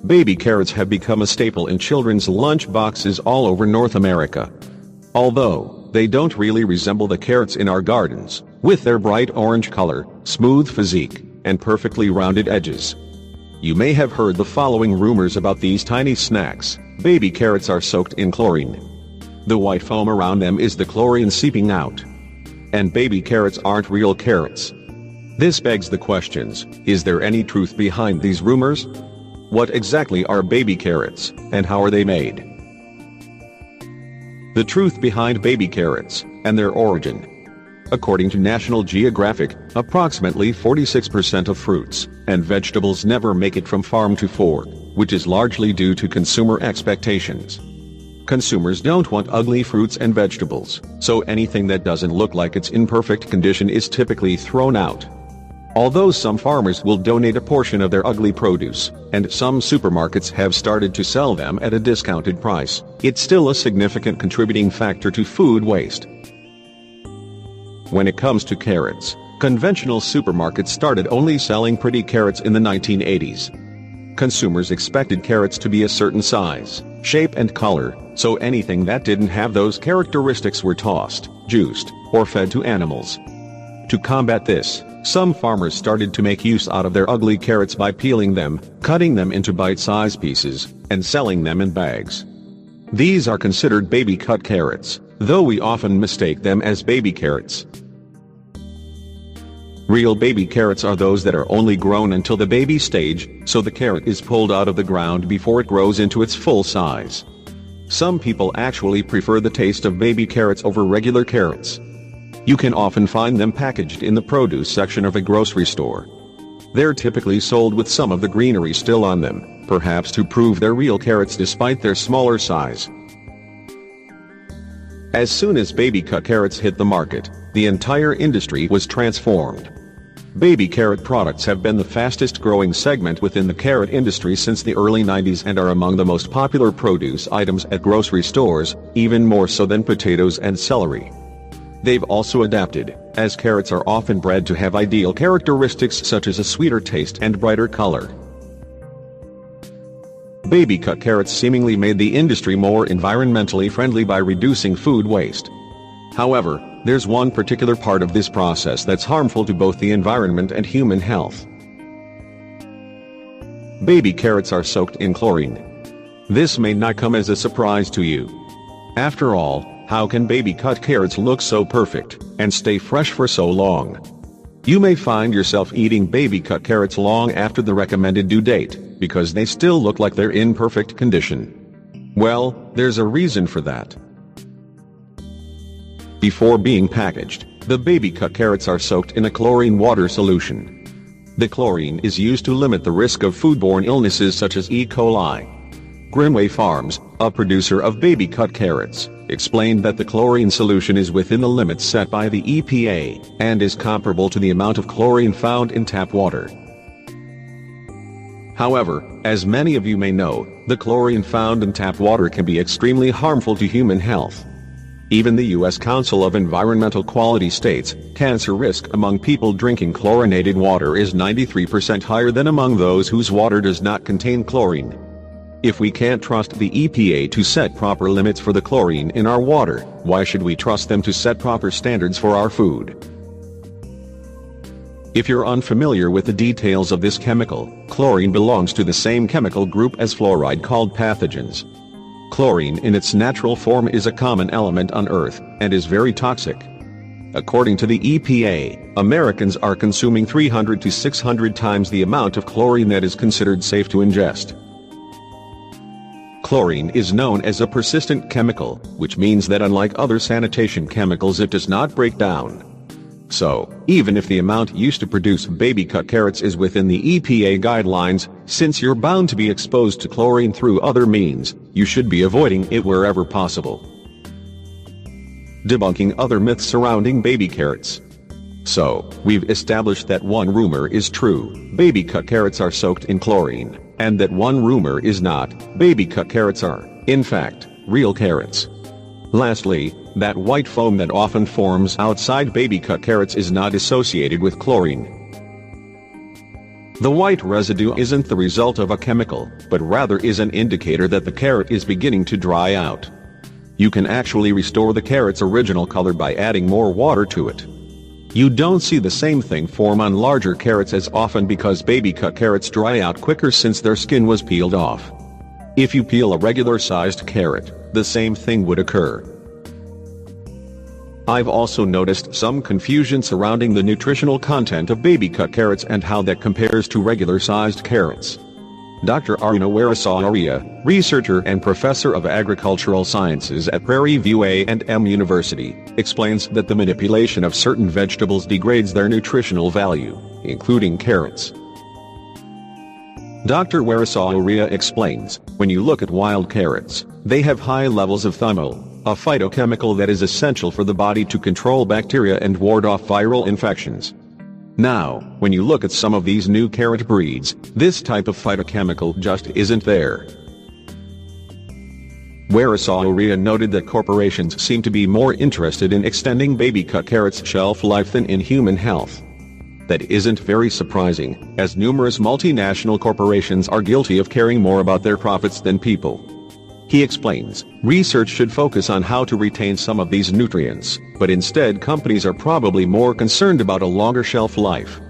Baby carrots have become a staple in children's lunch boxes all over North America. Although they don't really resemble the carrots in our gardens, with their bright orange color, smooth physique, and perfectly rounded edges. You may have heard the following rumors about these tiny snacks. Baby carrots are soaked in chlorine. The white foam around them is the chlorine seeping out. And baby carrots aren't real carrots. This begs the questions, is there any truth behind these rumors? What exactly are baby carrots, and how are they made? The truth behind baby carrots, and their origin. According to National Geographic, approximately 46% of fruits and vegetables never make it from farm to fork, which is largely due to consumer expectations. Consumers don't want ugly fruits and vegetables, so anything that doesn't look like it's in perfect condition is typically thrown out. Although some farmers will donate a portion of their ugly produce, and some supermarkets have started to sell them at a discounted price, it's still a significant contributing factor to food waste. When it comes to carrots, conventional supermarkets started only selling pretty carrots in the 1980s. Consumers expected carrots to be a certain size, shape and color, so anything that didn't have those characteristics were tossed, juiced, or fed to animals. To combat this, some farmers started to make use out of their ugly carrots by peeling them, cutting them into bite-sized pieces, and selling them in bags. These are considered baby-cut carrots, though we often mistake them as baby carrots. Real baby carrots are those that are only grown until the baby stage, so the carrot is pulled out of the ground before it grows into its full size. Some people actually prefer the taste of baby carrots over regular carrots. You can often find them packaged in the produce section of a grocery store. They're typically sold with some of the greenery still on them, perhaps to prove they're real carrots despite their smaller size. As soon as baby-cut carrots hit the market, the entire industry was transformed. Baby carrot products have been the fastest-growing segment within the carrot industry since the early 90s and are among the most popular produce items at grocery stores, even more so than potatoes and celery. They've also adapted, as carrots are often bred to have ideal characteristics such as a sweeter taste and brighter color. Baby-cut carrots seemingly made the industry more environmentally friendly by reducing food waste. However, there's one particular part of this process that's harmful to both the environment and human health. Baby carrots are soaked in chlorine. This may not come as a surprise to you. After all, how can baby-cut carrots look so perfect and stay fresh for so long? You may find yourself eating baby-cut carrots long after the recommended due date, because they still look like they're in perfect condition. Well, there's a reason for that. Before being packaged, the baby-cut carrots are soaked in a chlorine water solution. The chlorine is used to limit the risk of foodborne illnesses such as E. coli. Grimway Farms, a producer of baby-cut carrots, explained that the chlorine solution is within the limits set by the EPA, and is comparable to the amount of chlorine found in tap water. However, as many of you may know, the chlorine found in tap water can be extremely harmful to human health. Even the U.S. Council of Environmental Quality states, cancer risk among people drinking chlorinated water is 93% higher than among those whose water does not contain chlorine. If we can't trust the EPA to set proper limits for the chlorine in our water, why should we trust them to set proper standards for our food? If you're unfamiliar with the details of this chemical, chlorine belongs to the same chemical group as fluoride called pathogens. Chlorine in its natural form is a common element on Earth, and is very toxic. According to the EPA, Americans are consuming 300 to 600 times the amount of chlorine that is considered safe to ingest. Chlorine is known as a persistent chemical, which means that unlike other sanitation chemicals it does not break down. So, even if the amount used to produce baby-cut carrots is within the EPA guidelines, since you're bound to be exposed to chlorine through other means, you should be avoiding it wherever possible. Debunking other myths surrounding baby carrots. So, we've established that one rumor is true, baby-cut carrots are soaked in chlorine, and that one rumor is not, baby-cut carrots are, in fact, real carrots. Lastly, that white foam that often forms outside baby-cut carrots is not associated with chlorine. The white residue isn't the result of a chemical, but rather is an indicator that the carrot is beginning to dry out. You can actually restore the carrot's original color by adding more water to it. You don't see the same thing form on larger carrots as often because baby cut carrots dry out quicker since their skin was peeled off. If you peel a regular-sized carrot, the same thing would occur. I've also noticed some confusion surrounding the nutritional content of baby cut carrots and how that compares to regular-sized carrots. Dr. Aruna Weerasaria, researcher and professor of agricultural sciences at Prairie View A&M University, explains that the manipulation of certain vegetables degrades their nutritional value, including carrots. Dr. Weerasaria explains, when you look at wild carrots, they have high levels of thymol, a phytochemical that is essential for the body to control bacteria and ward off viral infections. Now, when you look at some of these new carrot breeds, this type of phytochemical just isn't there. Weerasaria noted that corporations seem to be more interested in extending baby cut carrots' shelf life than in human health. That isn't very surprising, as numerous multinational corporations are guilty of caring more about their profits than people. He explains, research should focus on how to retain some of these nutrients, but instead companies are probably more concerned about a longer shelf life.